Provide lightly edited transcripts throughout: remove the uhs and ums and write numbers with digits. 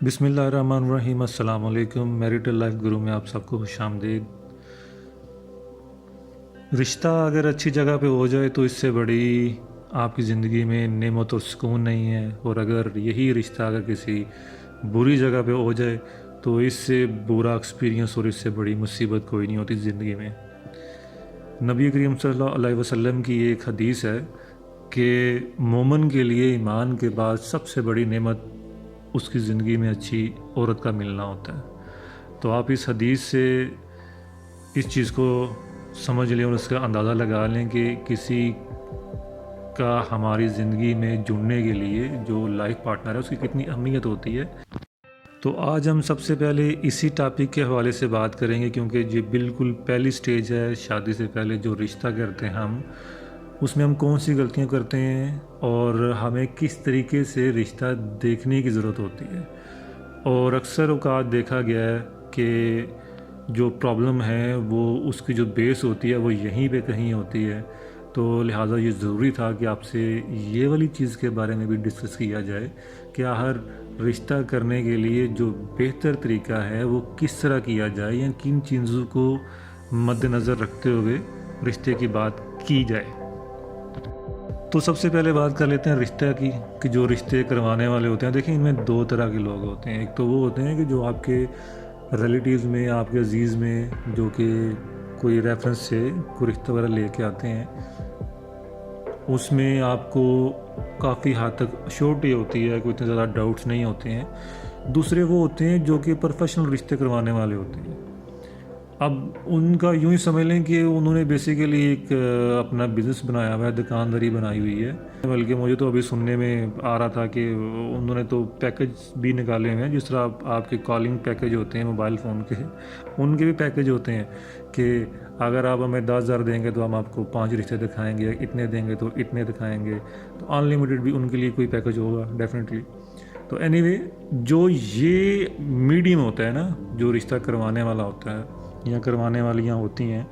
بسم اللہ الرحمن الرحیم۔ السلام علیکم۔ میریٹل لائف گرو میں آپ سب کو خوش آمدید۔ رشتہ اگر اچھی جگہ پہ ہو جائے تو اس سے بڑی آپ کی زندگی میں نعمت اور سکون نہیں ہے، اور اگر یہی رشتہ اگر کسی بری جگہ پہ ہو جائے تو اس سے برا ایکسپیرینس اور اس سے بڑی مصیبت کوئی نہیں ہوتی زندگی میں۔ نبی کریم صلی اللہ علیہ وسلم کی ایک حدیث ہے کہ مومن کے لیے ایمان کے بعد سب سے بڑی نعمت اس کی زندگی میں اچھی عورت کا ملنا ہوتا ہے۔ تو آپ اس حدیث سے اس چیز کو سمجھ لیں اور اس کا اندازہ لگا لیں کہ کسی کا ہماری زندگی میں جڑنے کے لیے جو لائف پارٹنر ہے اس کی کتنی اہمیت ہوتی ہے۔ تو آج ہم سب سے پہلے اسی ٹاپک کے حوالے سے بات کریں گے، کیونکہ یہ بالکل پہلی سٹیج ہے شادی سے پہلے جو رشتہ کرتے ہیں ہم، اس میں ہم کون سی غلطیاں کرتے ہیں اور ہمیں کس طریقے سے رشتہ دیکھنے کی ضرورت ہوتی ہے۔ اور اکثر اوقات دیکھا گیا ہے کہ جو پرابلم ہے وہ اس کی جو بیس ہوتی ہے وہ یہیں پہ کہیں ہوتی ہے، تو لہٰذا یہ ضروری تھا کہ آپ سے یہ والی چیز کے بارے میں بھی ڈسکس کیا جائے کہ ہر رشتہ کرنے کے لیے جو بہتر طریقہ ہے وہ کس طرح کیا جائے، یا کن چیزوں کو مد نظر رکھتے ہوئے رشتے کی بات کی جائے۔ تو سب سے پہلے بات کر لیتے ہیں رشتہ کی، کہ جو رشتے کروانے والے ہوتے ہیں، دیکھیں ان میں دو طرح کے لوگ ہوتے ہیں۔ ایک تو وہ ہوتے ہیں کہ جو آپ کے ریلیٹیوز میں، آپ کے عزیز میں، جو کہ کوئی ریفرنس سے کوئی رشتہ وغیرہ لے کے آتے ہیں، اس میں آپ کو کافی حد تک ایشورٹی ہوتی ہے، کوئی اتنے زیادہ ڈاؤٹس نہیں ہوتے ہیں۔ دوسرے وہ ہوتے ہیں جو کہ پروفیشنل رشتے کروانے والے ہوتے ہیں۔ اب ان کا یوں ہی سمجھ لیں کہ انہوں نے بیسیکلی ایک اپنا بزنس بنایا ہوا ہے، دکانداری بنائی ہوئی ہے۔ بلکہ مجھے تو ابھی سننے میں آ رہا تھا کہ انہوں نے تو پیکج بھی نکالے ہوئے ہیں، جس طرح آپ کے کالنگ پیکج ہوتے ہیں موبائل فون کے، ان کے بھی پیکج ہوتے ہیں کہ اگر آپ ہمیں 10,000 دیں گے تو ہم آپ کو 5 رشتے دکھائیں گے، اتنے دیں گے تو اتنے دکھائیں گے۔ تو ان لمیٹڈ بھی ان کے لیے کوئی پیکج ہوگا ڈیفینیٹلی۔ تو اینی وے، جو یہ میڈیم ہوتا ہے نا، جو رشتہ کروانے والا ہوتا ہے یا کروانے والیاں ہوتی ہیں،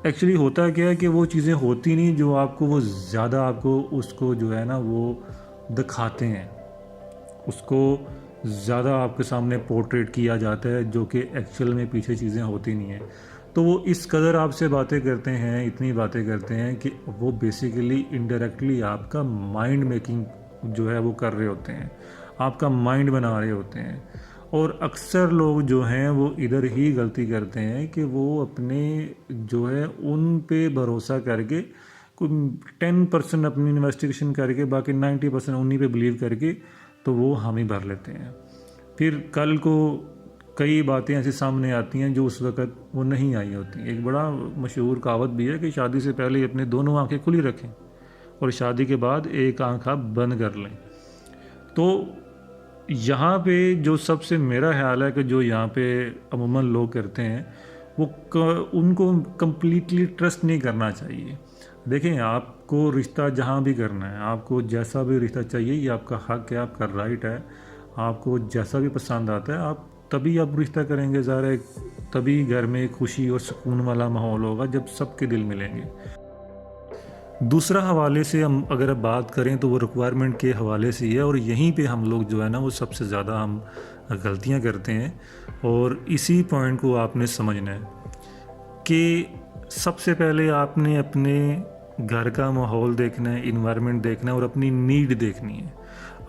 ایکچولی ہوتا کیا ہے کہ وہ چیزیں ہوتی نہیں جو آپ کو وہ زیادہ آپ کو اس کو جو ہے نا وہ دکھاتے ہیں، اس کو زیادہ آپ کے سامنے پورٹریٹ کیا جاتا ہے، جو کہ ایکچوئل میں پیچھے چیزیں ہوتی نہیں ہیں۔ تو وہ اس قدر آپ سے باتیں کرتے ہیں، اتنی باتیں کرتے ہیں کہ وہ بیسیکلی انڈائریکٹلی آپ کا مائنڈ میکنگ جو ہے وہ کر رہے ہوتے ہیں، آپ کا مائنڈ بنا رہے ہوتے ہیں۔ اور اکثر لوگ جو ہیں وہ ادھر ہی غلطی کرتے ہیں کہ وہ اپنے جو ہے ان پہ بھروسہ کر کے 10% اپنی انویسٹیگیشن کر کے باقی 90% انہی پہ بلیو کر کے تو وہ ہم ہی بھر لیتے ہیں۔ پھر کل کو کئی باتیں ایسی سامنے آتی ہیں جو اس وقت وہ نہیں آئی ہوتی۔ ایک بڑا مشہور کہاوت بھی ہے کہ شادی سے پہلے اپنے دونوں آنکھیں کھلی رکھیں اور شادی کے بعد ایک آنکھ آپ بند کر لیں۔ تو یہاں پہ جو سب سے میرا خیال ہے کہ جو یہاں پہ عموماً لوگ کرتے ہیں، وہ ان کو کمپلیٹلی ٹرسٹ نہیں کرنا چاہیے۔ دیکھیں، آپ کو رشتہ جہاں بھی کرنا ہے، آپ کو جیسا بھی رشتہ چاہیے، یہ آپ کا حق ہے، آپ کا رائٹ ہے۔ آپ کو جیسا بھی پسند آتا ہے آپ تبھی آپ رشتہ کریں گے، ظاہر ہے تبھی گھر میں خوشی اور سکون والا ماحول ہوگا جب سب کے دل ملیں گے۔ دوسرا حوالے سے ہم اگر بات کریں تو وہ ریکوائرمنٹ کے حوالے سے ہی ہے، اور یہیں پہ ہم لوگ جو ہے نا وہ سب سے زیادہ ہم غلطیاں کرتے ہیں، اور اسی پوائنٹ کو آپ نے سمجھنا ہے کہ سب سے پہلے آپ نے اپنے گھر کا ماحول دیکھنا ہے، انوائرمنٹ دیکھنا ہے، اور اپنی نیڈ دیکھنی ہے۔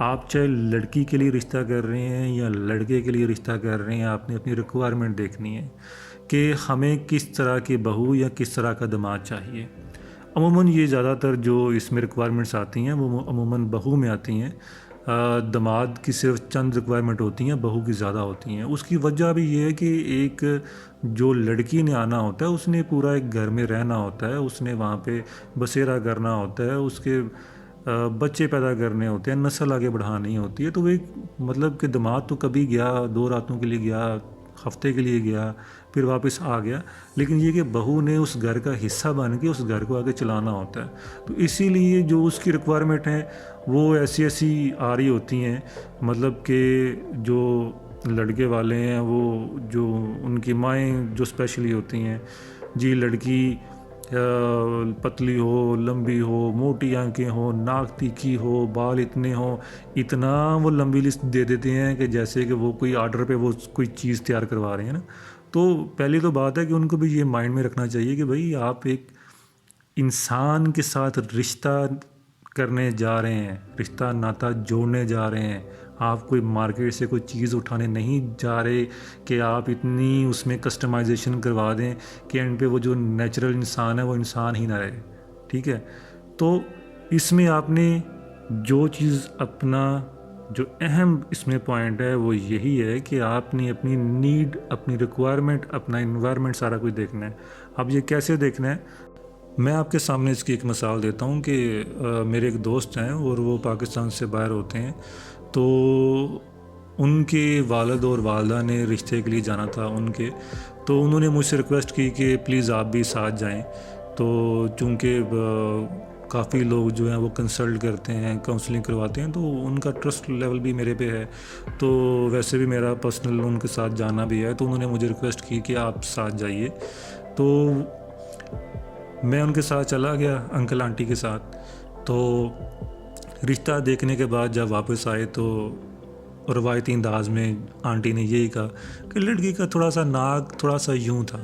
آپ چاہے لڑکی کے لیے رشتہ کر رہے ہیں یا لڑکے کے لیے رشتہ کر رہے ہیں، آپ نے اپنی ریکوائرمنٹ دیکھنی ہے کہ ہمیں کس طرح کی بہو یا کس طرح کا داماد چاہیے۔ عموماً یہ زیادہ تر جو اس میں ریکوائرمنٹس آتی ہیں وہ عموماً بہو میں آتی ہیں۔ داماد کی صرف چند ریکوائرمنٹ ہوتی ہیں، بہو کی زیادہ ہوتی ہیں۔ اس کی وجہ بھی یہ ہے کہ ایک جو لڑکی نے آنا ہوتا ہے اس نے پورا ایک گھر میں رہنا ہوتا ہے، اس نے وہاں پہ بسیرا کرنا ہوتا ہے، اس کے بچے پیدا کرنے ہوتے ہیں، نسل آگے بڑھانی ہوتی ہے۔ تو وہ ایک مطلب کہ داماد تو کبھی گیا، 2 راتوں کے لیے گیا، ہفتے کے لیے گیا، پھر واپس آ گیا، لیکن یہ کہ بہو نے اس گھر کا حصہ بن کے اس گھر کو آگے چلانا ہوتا ہے۔ تو اسی لیے جو اس کی ریکوائرمنٹ ہیں وہ ایسی ایسی آ رہی ہوتی ہیں، مطلب کہ جو لڑکے والے ہیں وہ جو ان کی مائیں جو اسپیشلی ہوتی ہیں، جی لڑکی पतली हो, लंबी हो, मोटी आंखें हो, नाक तीखी हो, बाल इतने हो, इतना वो लंबी लिस्ट दे देते हैं कि जैसे कि वो कोई आर्डर पे वो कोई चीज़ तैयार करवा रहे हैं ना। तो पहली तो बात है कि उनको भी ये माइंड में रखना चाहिए कि भाई आप एक इंसान के साथ रिश्ता करने जा रहे हैं, रिश्ता नाता जोड़ने जा रहे हैं। आप कोई मार्केट से कोई चीज़ उठाने नहीं जा रहे कि आप इतनी उसमें कस्टमाइजेशन करवा दें कि एंड पे वो जो नेचुरल इंसान है वो इंसान ही ना रहे। ठीक है, तो इसमें आपने जो चीज़ अपना जो अहम इसमें पॉइंट है वो यही है कि आपने अपनी नीड, अपनी रिक्वायरमेंट, अपना इन्वायरमेंट सारा कुछ देखना है। अब ये कैसे देखना है, मैं आपके सामने इसकी एक मिसाल देता हूँ कि मेरे एक दोस्त हैं और वो पाकिस्तान से बाहर होते हैं। तो उनके वालिद और वालदा ने रिश्ते के लिए जाना था उनके, तो उन्होंने मुझसे रिक्वेस्ट की कि प्लीज़ आप भी साथ जाएं। तो चूँकि काफ़ी लोग जो हैं वो कंसल्ट करते हैं, काउंसलिंग करवाते हैं, तो उनका ट्रस्ट लेवल भी मेरे पे है, तो वैसे भी मेरा पर्सनल उनके साथ जाना भी है। तो उन्होंने मुझे रिक्वेस्ट की कि आप साथ जाइए। तो मैं उनके साथ चला गया, अंकल आंटी के साथ। तो रिश्ता देखने के बाद जब वापस आए तो रवायती अंदाज में आंटी ने यही कहा कि लड़की का थोड़ा सा नाक थोड़ा सा यूं था।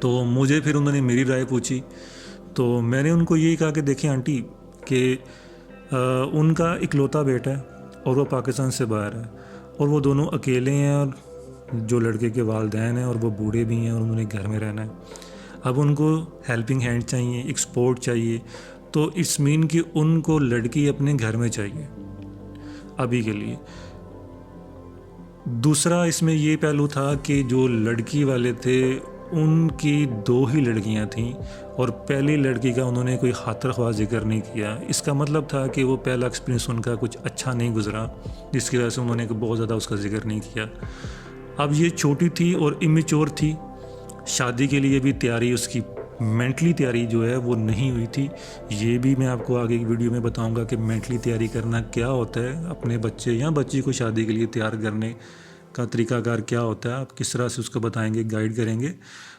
तो मुझे फिर उन्होंने मेरी राय पूछी, तो मैंने उनको यही कहा कि देखिए आंटी कि उनका इकलौता बेटा है और वो पाकिस्तान से बाहर है और वो दोनों अकेले हैं, और जो लड़के के वालिदैन हैं और वो बूढ़े भी हैं और उन्होंने घर में रहना है। अब उनको हेल्पिंग हैंड चाहिए, एक सपोर्ट चाहिए। तो इट्स मीन कि उनको लड़की अपने घर में चाहिए अभी के लिए। दूसरा इसमें ये पहलू था कि जो लड़की वाले थे उनकी 2 ही लड़कियां थीं और पहली लड़की का उन्होंने कोई खातिर ख्वाह जिक्र नहीं किया। इसका मतलब था कि वो पहला एक्सपीरियंस उनका कुछ अच्छा नहीं गुजरा, जिसकी वजह से उन्होंने बहुत ज़्यादा उसका जिक्र नहीं किया। अब ये छोटी थी और इमेच्योर थी, शादी के लिए भी तैयारी उसकी मेंटली तैयारी जो है वो नहीं हुई थी। ये भी मैं आपको आगे की वीडियो में बताऊंगा कि मेंटली तैयारी करना क्या होता है, अपने बच्चे या बच्ची को शादी के लिए तैयार करने का तरीकाकार क्या होता है, आप किस तरह से उसको बताएंगे, गाइड करेंगे।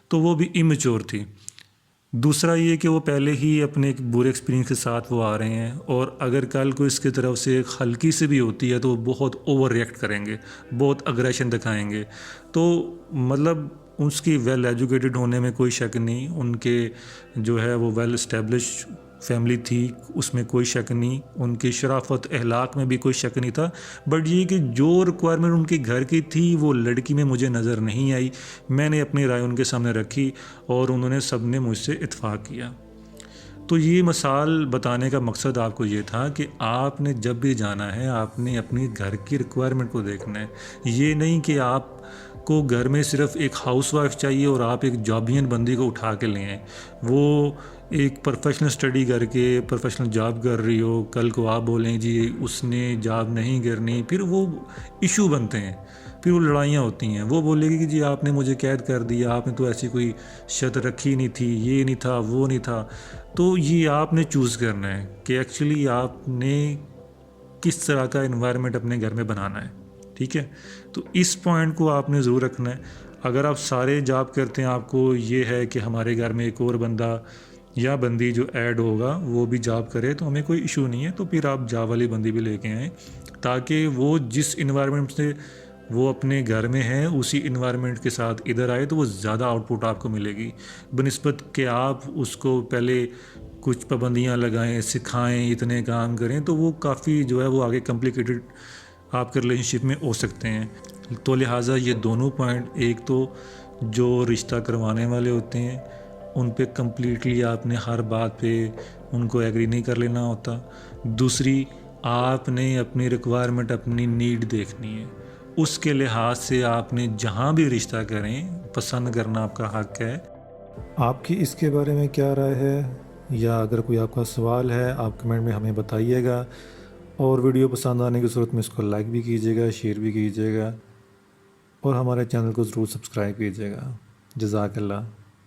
तो वो भी इमेच्योर थी। दूसरा ये कि वो पहले ही अपने एक बुरे एक्सपीरियंस के साथ वो आ रहे हैं, और अगर कल को इसकी तरफ से एक हल्की से भी होती है तो वो बहुत ओवर रिएक्ट करेंगे, बहुत अग्रेशन दिखाएंगे। तो मतलब उसकी वेल एजुकेटेड होने में कोई शक नहीं, उनके जो है वो वेल इस्टेब्लिश फैमिली थी, उसमें कोई शक नहीं, उनकी शराफत अहलाक में भी कोई शक नहीं था। बट ये कि जो रिक्वायरमेंट उनके घर की थी वो लड़की में मुझे नज़र नहीं आई। मैंने अपनी राय उनके सामने रखी और उन्होंने सब ने मुझसे इत्फाक किया। तो ये मिसाल बताने का मकसद आपको ये था कि आपने जब भी जाना है आपने अपनी घर की रिक्वायरमेंट को देखना है। ये नहीं कि आप को घर में सिर्फ एक हाउसवाइफ चाहिए और आप एक जॉबियन बंदी को उठा के ले आएँ। वो एक प्रोफेशनल स्टडी करके प्रोफेशनल जॉब कर रही हो, कल को आप बोलें जी उसने जॉब नहीं करनी, फिर वो इशू बनते हैं, फिर वो लड़ाइयाँ होती हैं। वो बोलेगी कि जी आपने मुझे कैद कर दिया, आपने तो ऐसी कोई शर्त रखी नहीं थी, ये नहीं था, वो नहीं था। तो ये आपने चूज़ करना है कि एक्चुअली आपने किस तरह का एनवायरनमेंट अपने घर में बनाना है। ठीक है, तो इस पॉइंट को आपने ज़रूर रखना है। अगर आप सारे जॉब करते हैं, आपको ये है कि हमारे घर में एक और बंदा या बंदी जो ऐड होगा वो भी जॉब करे तो हमें कोई इशू नहीं है, तो फिर आप जॉब वाली बंदी भी लेके आएँ, ताकि वो जिस इन्वायरमेंट से वो अपने घर में है उसी इन्वायरमेंट के साथ इधर आए तो वो ज़्यादा आउटपुट आपको मिलेगी, बनिस्बत कि आप उसको पहले कुछ पाबंदियाँ लगाएं, सिखाएं, इतने काम करें, तो वो काफ़ी जो है वो आगे कॉम्प्लिकेटेड आपके रिलेशनशिप में हो सकते हैं। तो लिहाजा ये दोनों पॉइंट, एक तो जो रिश्ता करवाने वाले होते हैं उन पे कम्प्लीटली आपने हर बात पे उनको एग्री नहीं कर लेना होता। दूसरी, आपने अपनी रिक्वायरमेंट, अपनी नीड देखनी है, उसके लिहाज से आपने जहाँ भी रिश्ता करें पसंद करना आपका हक है। आपकी इसके बारे में क्या राय है, या अगर कोई आपका सवाल है आप कमेंट में हमें बताइएगा, और वीडियो पसंद आने की सूरत में इसको लाइक भी कीजिएगा, शेयर भी कीजिएगा, और हमारे चैनल को ज़रूर सब्सक्राइब कीजिएगा। जज़ाकल्लाह।